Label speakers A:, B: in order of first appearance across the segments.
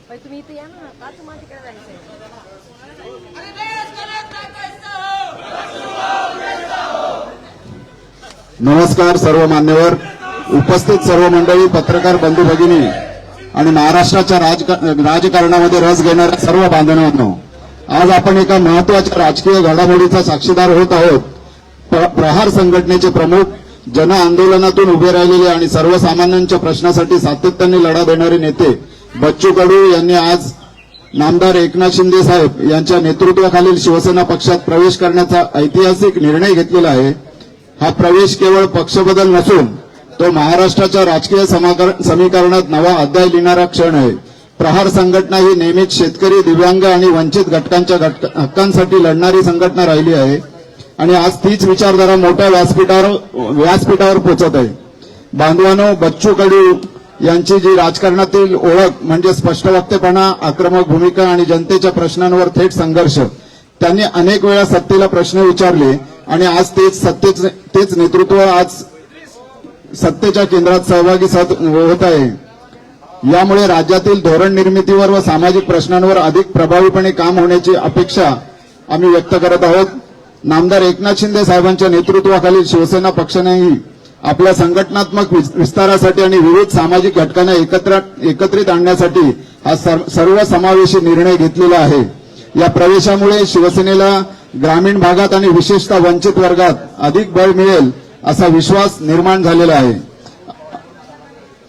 A: तुम्ही इथे या ना, का तुम्हाला तिकडे जायचंय?
B: नमस्कार सर्व मान्यवर, उपस्थित सर्व मंडळी, पत्रकार बंधू भगिनी आणि महाराष्ट्राच्या राजकारणामध्ये रस घेणाऱ्या सर्व बांधवांनो, आज आपण एका महत्वाच्या राजकीय घडामोडीचा साक्षीदार होत आहोत. प्रहार संघटनेचे प्रमुख, जन आंदोलनातून उभे राहिलेले आणि सर्वसामान्यांच्या प्रश्नासाठी सातत्याने लढा देणारे नेते बच्चू कडू यांनी आज नामदार एकनाथ शिंदे साहेब यांच्या नेतृत्वाखालील शिवसेना पक्षात प्रवेश करण्याचा ऐतिहासिक निर्णय घेतलेला आहे. हा प्रवेश केवळ पक्षबदल नसून तो महाराष्ट्राच्या राजकीय समीकरणात नवा अध्याय लिहिणारा क्षण आहे. प्रहार संघटना ही नेहमीच शेतकरी, दिव्यांग आणि वंचित घटकांच्या हक्कांसाठी लढणारी संघटना राहिली आहे आणि आज तीच विचारधारा मोठ्या व्यासपीठावर पोहोचत आहे. बांधवांनो, बच्चू कडू यांची जी राजकारणातील ओळख म्हणजे स्पष्ट वक्तेपणा, आक्रमक भूमिका आणि जनतेच्या प्रश्नांवर थेट संघर्ष. त्यांनी अनेक वेळा सत्तेला प्रश्न विचारले आणि आज तेच नेतृत्व आज सत्तेच्या केंद्रात सहभागी होत आहे. यामुळे राज्यातील धोरण निर्मितीवर व सामाजिक प्रश्नांवर अधिक प्रभावीपणे काम होण्याची अपेक्षा आम्ही व्यक्त करत आहोत. नामदार एकनाथ शिंदे साहेबांच्या नेतृत्वाखालील शिवसेना पक्षानेही आपल्या संघटनात्मक विस्तारासाठी आणि विविध सामाजिक घटकांना एकत्रित आणण्यासाठी हा सर्व समावेशी निर्णय घेतलेला आहे. या प्रवेशामुळे शिवसेनेला ग्रामीण भागात आणि विशेषतः वंचित वर्गात अधिक बळ मिळेल असा विश्वास निर्माण झालेला आहे.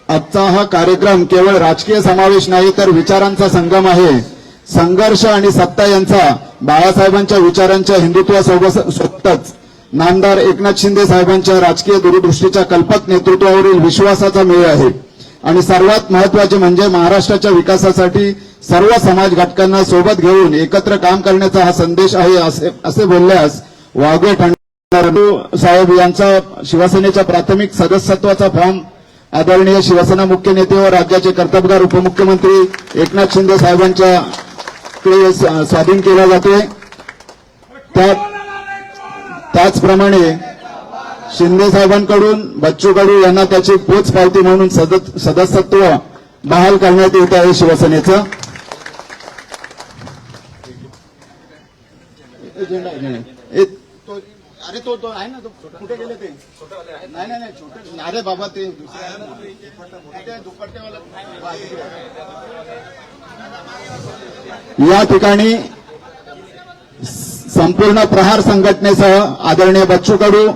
B: आजचा हा कार्यक्रम केवळ राजकीय समावेश नाही तर विचारांचा संगम आहे. संघर्ष आणि सत्ता यांचा बाळासाहेबांच्या विचारांच्या हिंदुत्वासोबतच नामदार एकनाथ शिंदे साहेबांच्या राजकीय दूरदृष्टीच्या कल्पक नेतृत्वावरील विश्वासाचा मेळ आहे. आणि सर्वात महत्वाचे म्हणजे महाराष्ट्राच्या विकासासाठी सर्व समाज घटकांना सोबत घेऊन एकत्र काम करण्याचा हा संदेश आहे असे बोलल्यास वावगे ठरणार. साहेब यांचा शिवसेनेच्या प्राथमिक सदस्यत्वाचा फॉर्म आदरणीय शिवसेना मुख्य नेते व राज्याचे कर्तबगार उपमुख्यमंत्री एकनाथ शिंदे साहेबांच्या स्वाधीन केला जातोय. त्याचप्रमाणे शिंदे साहेबांकडून बच्चू कडू यांना त्याची पोच पावती म्हणून सदस्यत्व बहाल करण्यात येत आहे शिवसेनेचं. अरे तो आहे ना, तो कुठे गेले ते? नाही छोटे, अरे बाबा ते या ठिकाणी संपूर्ण प्रहार संघटनेसह आदरणीय बच्चू कडू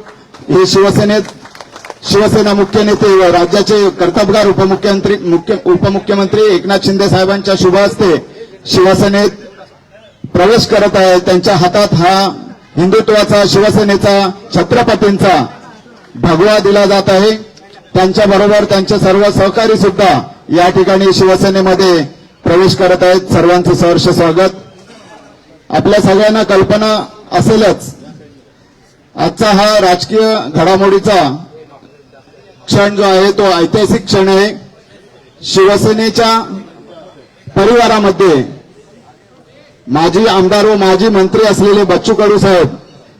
B: हे शिवसेना मुख्य नेते व राज्याचे कर्तबगार उपमुख्यमंत्री एकनाथ शिंदे साहेबांच्या शुभ हस्ते शिवसेनेत प्रवेश करत आहे. त्यांच्या हातात हा हिंदुत्वाचा, शिवसेनेचा, छत्रपतींचा भगवा दिला जात आहे. त्यांच्याबरोबर त्यांचे सर्व सहकारी सुद्धा या ठिकाणी शिवसेनेमध्ये प्रवेश करत आहेत. सर्वांचं सहर्ष स्वागत. आपल्या सगळ्यांना कल्पना असेलच, आजचा हा राजकीय घडामोडीचा क्षण जो आहे तो ऐतिहासिक क्षण आहे. शिवसेनेच्या परिवारामध्ये माजी आमदार व माजी मंत्री असलेले बच्चू कडू साहेब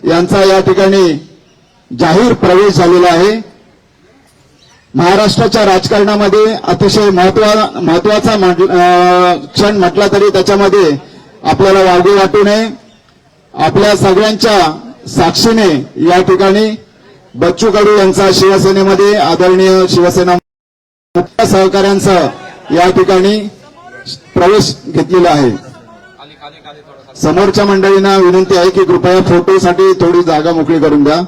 B: यांचा या ठिकाणी जाहीर प्रवेश झालेला आहे. महाराष्ट्राच्या राजकारणामध्ये अतिशय महत्वाचा क्षण म्हटला तरी त्याच्यामध्ये आपल्याला वावगे वाटू नये. आपल्या सगळ्यांच्या साक्षीने या ठिकाणी बच्चू कडू यांचा शिवसेनेमध्ये आदरणीय शिवसेना मुख्य सहकाऱ्यांसह या ठिकाणी प्रवेश घेतलेला आहे. समोरच्या मंडळींना विनंती आहे की कृपया फोटोसाठी थोडी जागा मोकळी करून द्या.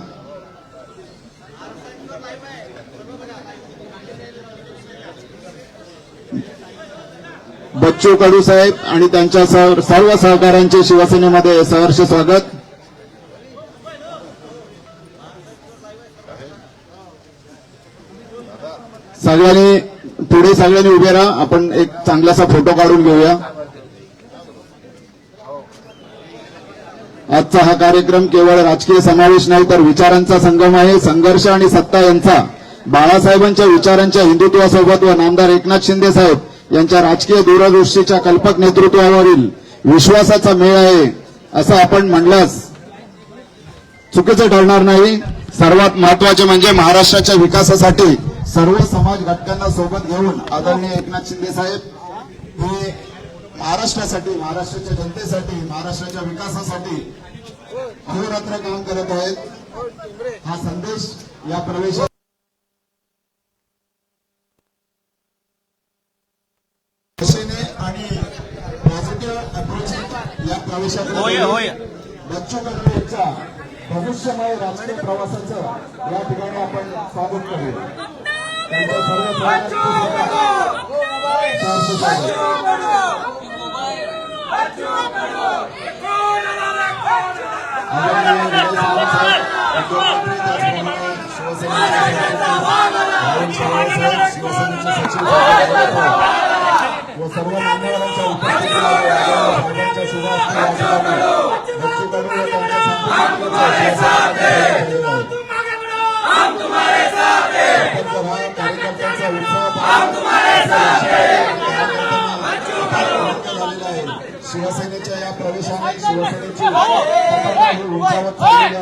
B: बच्चू कडू साहेब आणि त्यांच्या सर्व सहकाऱ्यांचे शिवसेनेमध्ये सहर्ष स्वागत. सगळ्यांनी उभे राहा. आपण एक चांगलासा फोटो काढून घेऊया. आजचा हा कार्यक्रम केवळ राजकीय समावेश नाही तर विचारांचा संगम आहे. संघर्ष आणि सत्ता यांचा बाळासाहेबांच्या विचारांच्या हिंदुत्वासोबत व नामदार एकनाथ शिंदे साहेब यांच्या राजकीय दूरदृष्टीच्या कल्पक नेतृत्वावरील विश्वासाचा मेळ आहे असं आपण म्हणल्यास चुकीचं ठरणार नाही. सर्वात महत्वाचे म्हणजे महाराष्ट्राच्या विकासासाठी सर्व समाज घटकांना सोबत घेऊन आदरणीय एकनाथ शिंदे साहेब हे महाराष्ट्रासाठी, महाराष्ट्राच्या जनतेसाठी, महाराष्ट्राच्या विकासासाठी अहोरात्र काम करत आहेत. हा संदेश या प्रवेश आणि पॉझिटिव्ह अप्रोच या प्रवेशाकडे बच्चू कडू यांच्या भविष्यमय राजकीय प्रवासाचं या ठिकाणी आपण स्वागत करूया. त्यांच्या सर्व व सर्व मान्यवरांच्या उपस्थितीच्या कार्यकर्त्यांचा शिवसेनेच्या या प्रवेशाने शिवसेनेची उंचावत चाललेली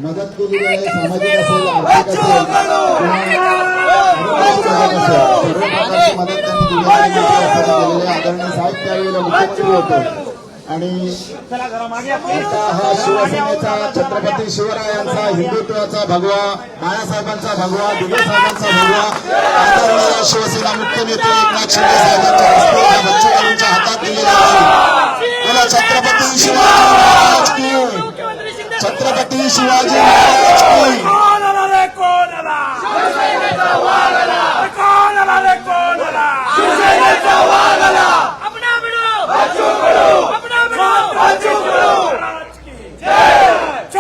B: मदत केलेली आहे. सामाजिक असेल, आर्थिक असेल, मदत त्यांनी आदरणीय साहेब त्यावेळेला मुख्यमंत्री होते. आणि हा शिवसेनेचा छत्रपती शिवरायांचा हिंदुत्वाचा भगवा, बाळासाहेबांचा भगवा, दिघे साहेबांचा भगवा, आदरणीय शिवसेना मुख्य नेते एकनाथ शिंदे साहेबांच्या हस्ते या बच्चू कडूंच्या हातात दिलेला आहे. मला छत्रपती शिवाजी महाराज की, छत्रपती शिवाजी महाराज की.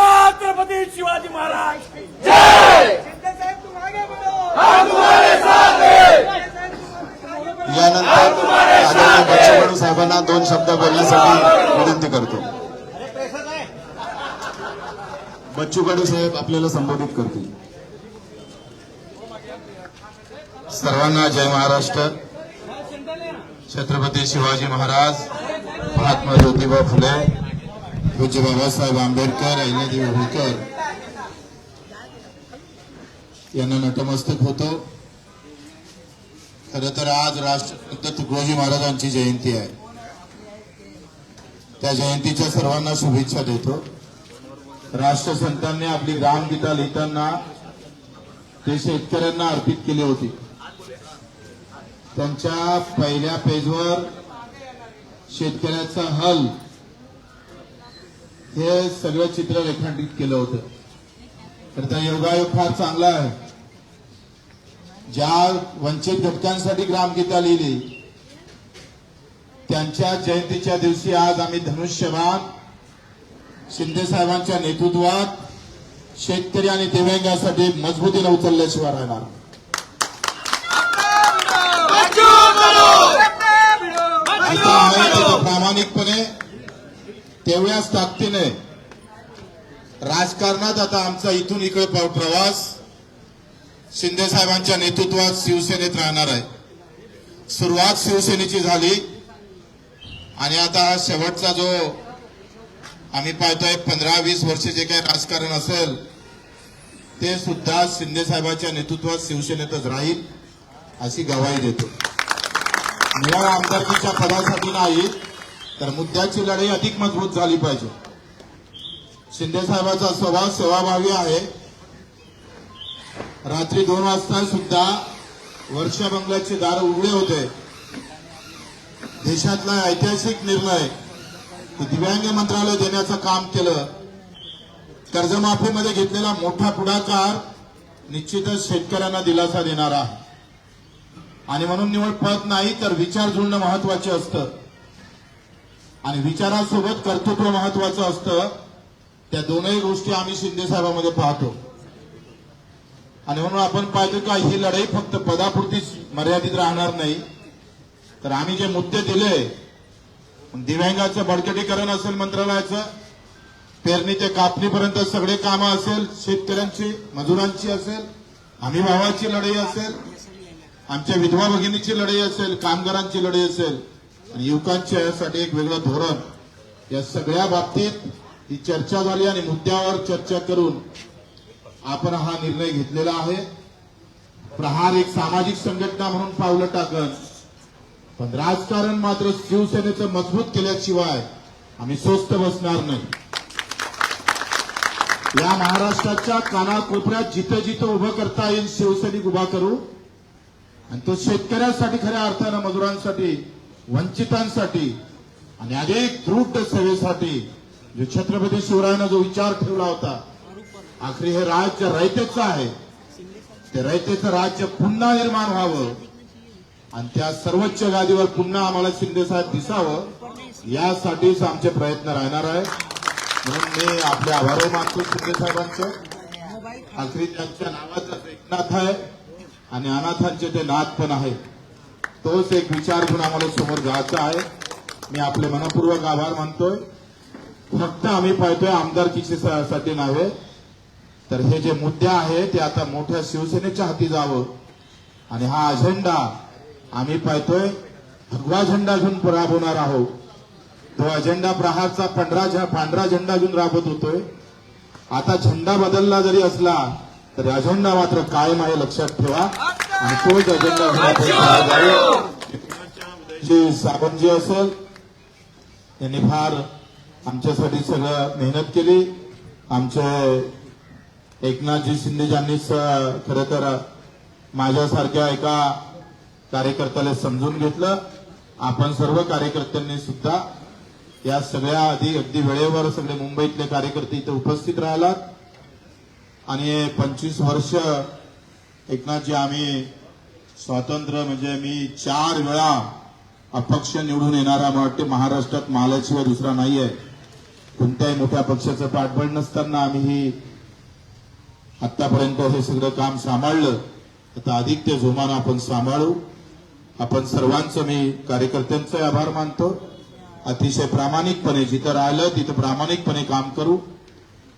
C: छत्रपती शिवाजी महाराज की जय.
B: यानंतर आदरणीय बच्चू कडू साहेबांना 2 शब्द बोलण्यासाठी विनंती करतो. बच्चू कडू साहेब आपल्याला संबोधित करतील.
D: सर्वांना जय महाराष्ट्र. छत्रपती शिवाजी महाराज, महात्मा ज्योतिबा फुले, पूज्य बाबासाहेब आंबेडकर, अहिल्यादेवी होळकर यांना नतमस्तक होतो. खरं तर आज राष्ट्रसंत तुकडोजी महाराजांची जयंती आहे. त्या जयंतीच्या सर्वांना शुभेच्छा देतो. राष्ट्रसंतांनी आपली ग्रामगीता लिहिताना ते शेतकऱ्यांना अर्पित केली होती. त्यांच्या पहिल्या पेजवर शेतकऱ्याचा हल हे सगळं चित्र रेखांकित केलं होतं. तर त्या योगायोग फार चांगला आहे. ज्या वंचित घटकांसाठी ग्रामगीता लिहिली त्यांच्या जयंतीच्या दिवशी आज आम्ही धनुष्यबाण शिंदे साहेबांच्या नेतृत्वात शेतकरी आणि दिव्यांगासाठी मजबूतीने उचलल्याशिवाय राहणार. प्रामाणिकपणे तेवढ्याच ताकदीने राजकारणात आता आमचा इथून इकडे प्रवास शिंदे साहेबांच्या नेतृत्वात शिवसेनेत राहणार आहे. सुरुवात शिवसेनेची झाली आणि आता हा शेवटचा जो आम्ही पाहतोय 15-20 वर्ष जे काही राजकारण असेल ते सुद्धा शिंदे साहेबांच्या नेतृत्वात शिवसेनेतच राहील अशी ग्वाही देतो. निवड आमदारकीच्या पदासाठी नाही तर मुद्द्याची लढाई अधिक मजबूत झाली पाहिजे. शिंदे साहेबांचा स्वभाव सेवाभावी आहे. रात्री 2 वाजता सुद्धा वर्षा बंगल्याचे दार उघडे होते. देशातला ऐतिहासिक निर्णय दिव्यांग मंत्रालय देण्याचं काम केलं. कर्जमाफीमध्ये घेतलेला मोठा पुढाकार निश्चितच शेतकऱ्यांना दिलासा देणारा आहे. आणि म्हणून निवड पद नाही तर विचार जुळणं महत्वाचे असतं आणि विचारासोबत कर्तृत्व महत्वाचं असतं. त्या दोनही गोष्टी आम्ही शिंदे साहेबांमध्ये पाहतो. आणि म्हणून आपण पाहतो का ही लढाई फक्त पदापुरतीच मर्यादित राहणार नाही तर आम्ही जे मुद्दे दिले दिव्यांगाचं बळकटीकरण असेल, मंत्रालयाचं पेरणी ते कापणीपर्यंत सगळे कामं असेल, शेतकऱ्यांची मजुरांची असेल, हमी भावाची लढाई असेल, आमच्या विधवा भगिनीची लढाई असेल, कामगारांची लढाई असेल आणि युवकांच्या यासाठी एक वेगळं धोरण, या सगळ्या बाबतीत ही चर्चा झाली आणि मुद्द्यावर चर्चा करून आपण हा निर्णय घेतलेला आहे. प्रहार एक सामाजिक संघटना म्हणून पावलं टाकन, पण राजकारण मात्र शिवसेनेचं मजबूत केल्याशिवाय आम्ही स्वस्थ बसणार नाही. या महाराष्ट्राच्या कानाकोपऱ्यात जिथे जिथे उभं करता येईल शिवसैनिक उभा करू आणि तो शेतकऱ्यांसाठी, खऱ्या अर्थानं मजुरांसाठी, वंचितांसाठी आणि अधिक दृढ सेवेसाठी जो छत्रपती शिवरायानं जो विचार ठेवला होता, आखरी हे राज्य रयतेचं आहे, ते रयतेचं राज्य पुन्हा निर्माण व्हावं आणि त्या सर्वोच्च गादीवर पुन्हा आम्हाला शिंदेसाहेब दिसावं, यासाठीच आमचे प्रयत्न राहणार आहे. म्हणून मी आपले आभार मानतो शिंदेसाहेबांचे. आखरी त्यांच्या नावाचं एकनाथ आहे आणि अनाथांचे ते नाथ पण आहे. तोच एक विचार घेऊन आम्हाला समोर जायचा आहे. मी आपले मनपूर्वक आभार मानतोय. फक्त आम्ही पाहतोय आमदारकीची साठी नव्हे, तर हे जे मुद्दे आहे ते आता मोठ्या शिवसेनेच्या हाती जावं आणि हा अजेंडा आम्ही पाहतोय भगवा झेंडा घेऊन राबवणार आहोत. तो अजेंडा प्रहारचा पांढरा झेंडा घेऊन राबवत होतोय. आता झेंडा बदलला जरी असला तरी अजेंडा मात्र कायम आहे, लक्षात ठेवा. आणि तोच अजेंडा जी सावंतजी असेल यांनी फार आमच्यासाठी सगळं मेहनत केली. आमचे एकनाथजी शिंदेजींनी खरं तर माझ्यासारख्या एका कार्यकर्त्याला समजून घेतलं. आपण सर्व कार्यकर्त्यांनी सुद्धा या सगळ्या अगदी वेळेवर सगळे मुंबईतले कार्यकर्ते इथे उपस्थित राहिलात आणि 25 वर्ष एकनाथजी आम्ही स्वातंत्र्य म्हणजे मी 4 वेळा अपक्ष निवडून येणारा मला वाटते महाराष्ट्रात मालाशिवाय दुसरा नाहीये. कोणत्याही मोठ्या पक्षाचं पाठबळ नसताना आम्ही ही आतापर्यंत हे सगळं काम सांभाळलं. आता अधिक ते जोमानं आपण सांभाळू. आपण सर्वांचं मी कार्यकर्त्यांचे आभार मानतो. अतिशय प्रामाणिकपणे जिथं राहिलं तिथं प्रामाणिकपणे काम करू,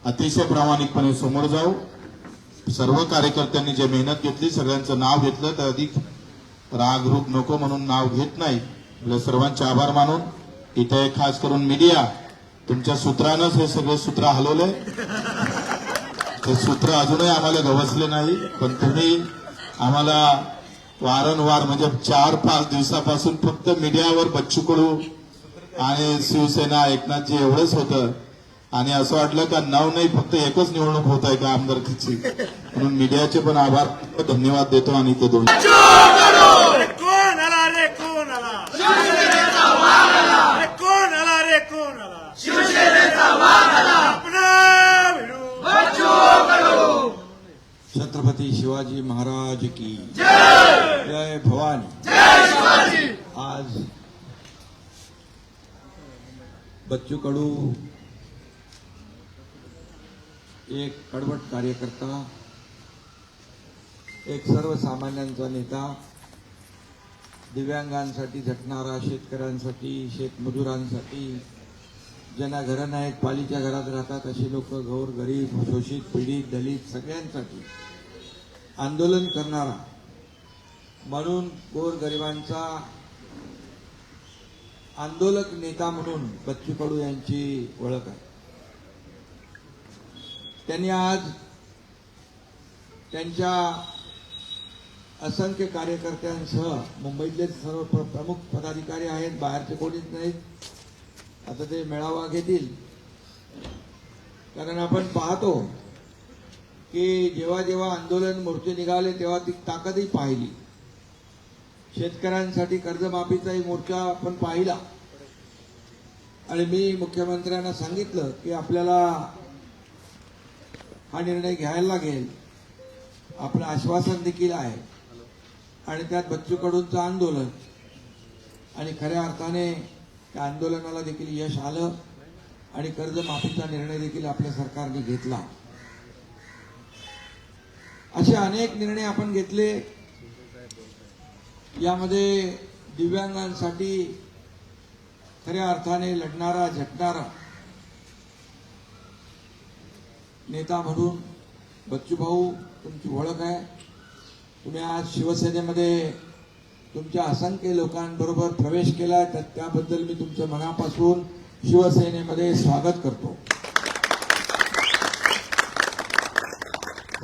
D: अतिशय प्रामाणिकपणे समोर जाऊ. सर्व कार्यकर्त्यांनी जे मेहनत घेतली, सगळ्यांचं नाव घेतलं तर अधिक राग रूप नको म्हणून नाव घेत नाही. आपल्या सर्वांचे आभार मानून इथे खास करून मीडिया, तुमच्या सूत्रानंच हे सगळे सूत्र हलवले. हे सूत्र अजूनही आम्हाला गवसले नाही, पण तुम्ही आम्हाला वारंवार म्हणजे 4-5 दिवसापासून फक्त मीडियावर बच्चू कडू आणि शिवसेना एकनाथजी एवढंच होतं आणि असं वाटलं का नाव नाही फक्त एकच निवडणूक होत आहे का आमदारकीची. म्हणून मीडियाचे पण आभार, धन्यवाद देतो. आणि ते दोन
C: कोण आला रे, कोण आला, शिवसेनेचा वाघ आला रे, कोण आला रे, कोण आला, शिवसेनेचा वाघ आला, आपला भिडू बच्चू कडू.
E: छत्रपती शिवाजी महाराज की जय. जय भवानी,
C: जय शिवाजी.
E: आज बच्चू कडू एक कडवट कार्यकर्ता, एक सर्वसामान्यांचा नेता, दिव्यांगांसाठी झटणारा, शेतकऱ्यांसाठी, शेतमजुरांसाठी, ज्यांना घरं नाहीत, पालीच्या घरात राहतात अशी लोक, गौर गरीब, शोषित, पीडित, दलित सगळ्यांसाठी आंदोलन करणारा, म्हणून गोरगरिबांचा आंदोलक नेता म्हणून बच्चू कडू यांची ओळख आहे. त्यांनी आज त्यांच्या असंख्य कार्यकर्त्यांसह, मुंबईतले सर्व प्रमुख पदाधिकारी आहेत, बाहेरचे कोणीच नाहीत, आता ते मेळावा घेतील. कारण आपण पाहतो की जेव्हा जेव्हा आंदोलन मोर्चे निघाले तेव्हा ती ताकदही पाहिली. शेतकऱ्यांसाठी कर्जमाफीचाही मोर्चा आपण पाहिला आणि मी मुख्यमंत्र्यांना सांगितलं की आपल्याला हा निर्णय घ्यायला लागेल. आपलं आश्वासन देखील आहे आणि त्यात बच्चू कडूंचं आंदोलन आणि खऱ्या अर्थाने त्या आंदोलनाला देखील यश आलं आणि कर्जमाफीचा निर्णय देखील आपल्या सरकारने घेतला. असे अनेक निर्णय आपण घेतले. यामध्ये दिव्यांगांसाठी खऱ्या अर्थाने लढणारा, झटणारा नेता म्हणून बच्चू भाऊ तुमची ओळख आहे. तुम्ही आज शिवसेनेमध्ये तुमच्या असंख्य लोकांबरोबर प्रवेश केला, तर त्याबद्दल मी तुमचं मनापासून शिवसेनेमध्ये स्वागत करतो.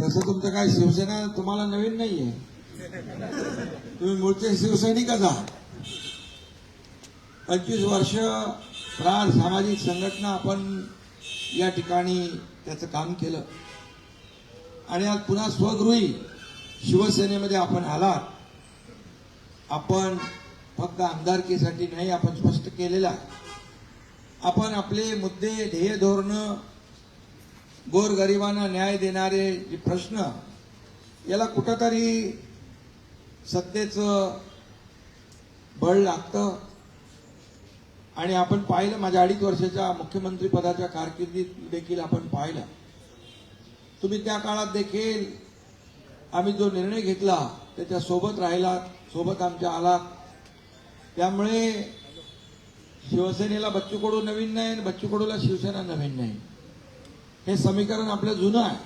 E: तसं तुमचं काय शिवसेना तुम्हाला नवीन नाहीये, तुम्ही मूळचे शिवसैनिकच आहात. 25 वर्ष प्रार सामाजिक संघटना आपण या ठिकाणी त्याचं काम केलं आणि आज पुन्हा स्वगृही शिवसेनेमध्ये आपण आलात. आपण फक्त आमदारकीसाठी नाही, आपण स्पष्ट केलेला आपण आपले मुद्दे, ध्येय, धोरणं, गोरगरिबांना न्याय देणारे जे प्रश्न, याला कुठंतरी सत्तेचं बळ लागतं. आणि आपण पाहिलं, माझ्या 2.5 वर्षाच्या मुख्यमंत्री पदाच्या कारकिर्दीत देखील आपण पाहिलं. तुम्ही त्या काळात देखील आम्ही जो निर्णय घेतला त्याच्या सोबत राहिलात, सोबत आमच्या आलात. त्यामुळे शिवसेनेला बच्चू कडू नवीन नाही आणि बच्चू कडूला शिवसेना नवीन नाही, हे समीकरण आपलं जुनं आहे.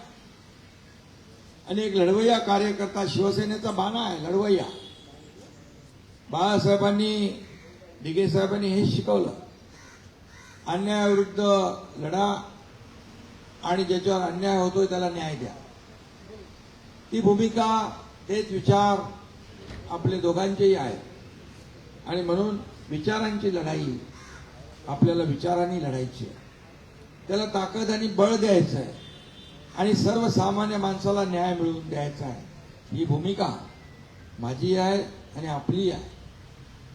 E: आणि एक लढवय्या कार्यकर्ता, शिवसेनेचा बाणा आहे लढवय्या. बाळासाहेबांनी, दिघे साहेबांनी हे शिकवलं, अन्यायाविरुद्ध लढा आणि ज्याच्यावर अन्याय होतोय त्याला न्याय द्या. ती भूमिका, तेच विचार आपले दोघांचेही आहेत. आणि म्हणून विचारांची लढाई आपल्याला विचारांनी लढायची आहे, त्याला ताकद आणि बळ द्यायचं आहे आणि सर्वसामान्य माणसाला न्याय मिळवून द्यायचा आहे. ही भूमिका माझी आहे आणि आपली आहे.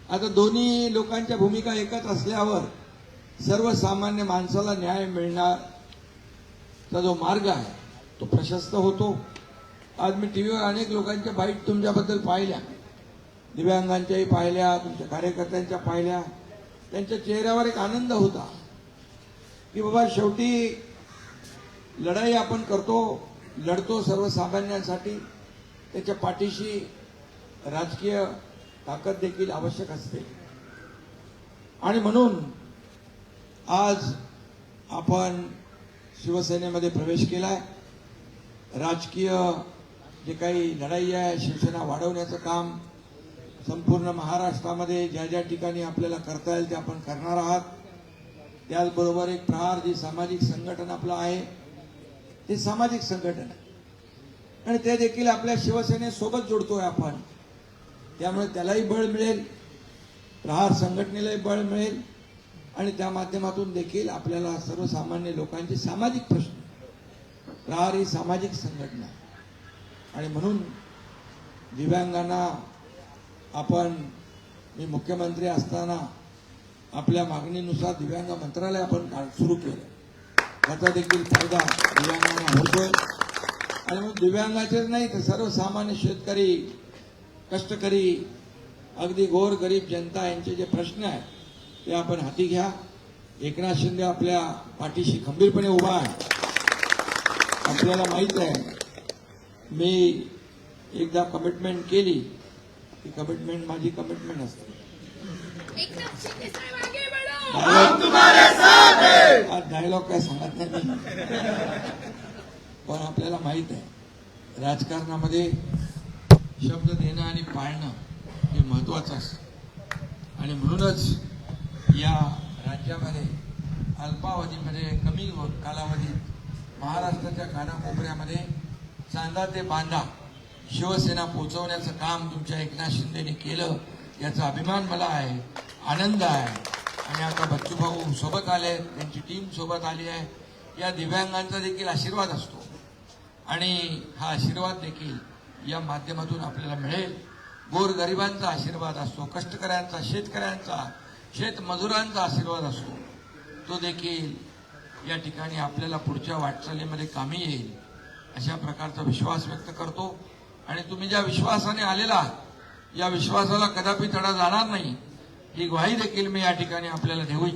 E: आता दोन्ही लोकांच्या भूमिका एकच असल्यावर सर्वसामान्य माणसाला न्याय मिळण्याचा जो मार्ग आहे तो प्रशस्त होतो. आज मी टीव्हीवर अनेक लोकांच्या बाईट तुमच्याबद्दल पाहिल्या, दिव्यांगांच्याही पाहिल्या, तुमच्या कार्यकर्त्यांच्या पाहिल्या. त्यांच्या चेहऱ्यावर एक आनंद होता की बाबा शेवटी लढाई आपण करतो, लढतो सर्वसामान्यांसाठी. त्याच्या पाठीशी राजकीय ताकद देखील आवश्यक असते. आणि म्हणून आज आपण शिवसेनेमध्ये प्रवेश केलाय. राजकीय जे काही लढाई आहे, शिवसेना वाढवण्याचं काम संपूर्ण महाराष्ट्रामध्ये ज्या ज्या ठिकाणी आपल्याला करता येईल ते आपण करणार आहात. त्याचबरोबर एक प्रहार जी सामाजिक संघटन आपलं आहे ते सामाजिक संघटन आहे आणि ते देखील आपल्या शिवसेनेसोबत जोडतोय आपण. त्यामुळे त्यालाही बळ मिळेल, प्रहार संघटनेलाही बळ मिळेल आणि त्या माध्यमातून देखील आपल्याला सर्वसामान्य लोकांचे सामाजिक प्रश्न, प्रहार ही सामाजिक संघटना आणि म्हणून दिव्यांगांना आपण, मी मुख्यमंत्री असताना आपल्या मागणीनुसार दिव्यांग मंत्रालय आपण सुरू केलं. त्याचा देखील फायदा दिव्यांगांना होतोय. आणि मग दिव्यांगाचेच नाही तर सर्वसामान्य शेतकरी, कष्टकरी, अगदी गोर गरीब जनता यांचे जे प्रश्न आहेत ते आपण हाती घ्या. एकनाथ शिंदे आपल्या पाठीशी खंबीरपणे उभा आहे. आपल्याला माहित आहे, मी एकदा कमिटमेंट केली, ती कमिटमेंट माझी कमिटमेंट असते. आज डायलॉग काय सांगत नाही, पण आपल्याला माहित आहे राजकारणामध्ये शब्द देणं आणि पाळणं हे महत्वाचं असतं. आणि म्हणूनच या राज्यामध्ये अल्पावधीमध्ये, कमी कालावधीत महाराष्ट्राच्या कानाकोपऱ्यामध्ये चांदा ते बांधा शिवसेना पोहोचवण्याचं काम तुमच्या एकनाथ शिंदेने केलं, याचा अभिमान मला आहे, आनंद आहे. आणि आता बच्चू भाऊ सोबत आले, त्यांची टीम सोबत आली आहे. या दिव्यांगांचा देखील आशीर्वाद असतो आणि हा आशीर्वाद देखील या माध्यमातून आपल्याला मिळेल. गोरगरिबांचा आशीर्वाद असतो, कष्टकऱ्यांचा, शेतकऱ्यांचा, शेतमजुरांचा आशीर्वाद असतो. तो देखील या ठिकाणी आपल्याला पुढच्या वाटचालीमध्ये कामी येईल अशा प्रकारचा विश्वास व्यक्त करतो. आणि तुम्ही ज्या विश्वासाने आलेला या विश्वासाला कदापि तडा जाणार नाही ही ग्वाही देखील मी या ठिकाणी आपल्याला देऊ इच्छितो.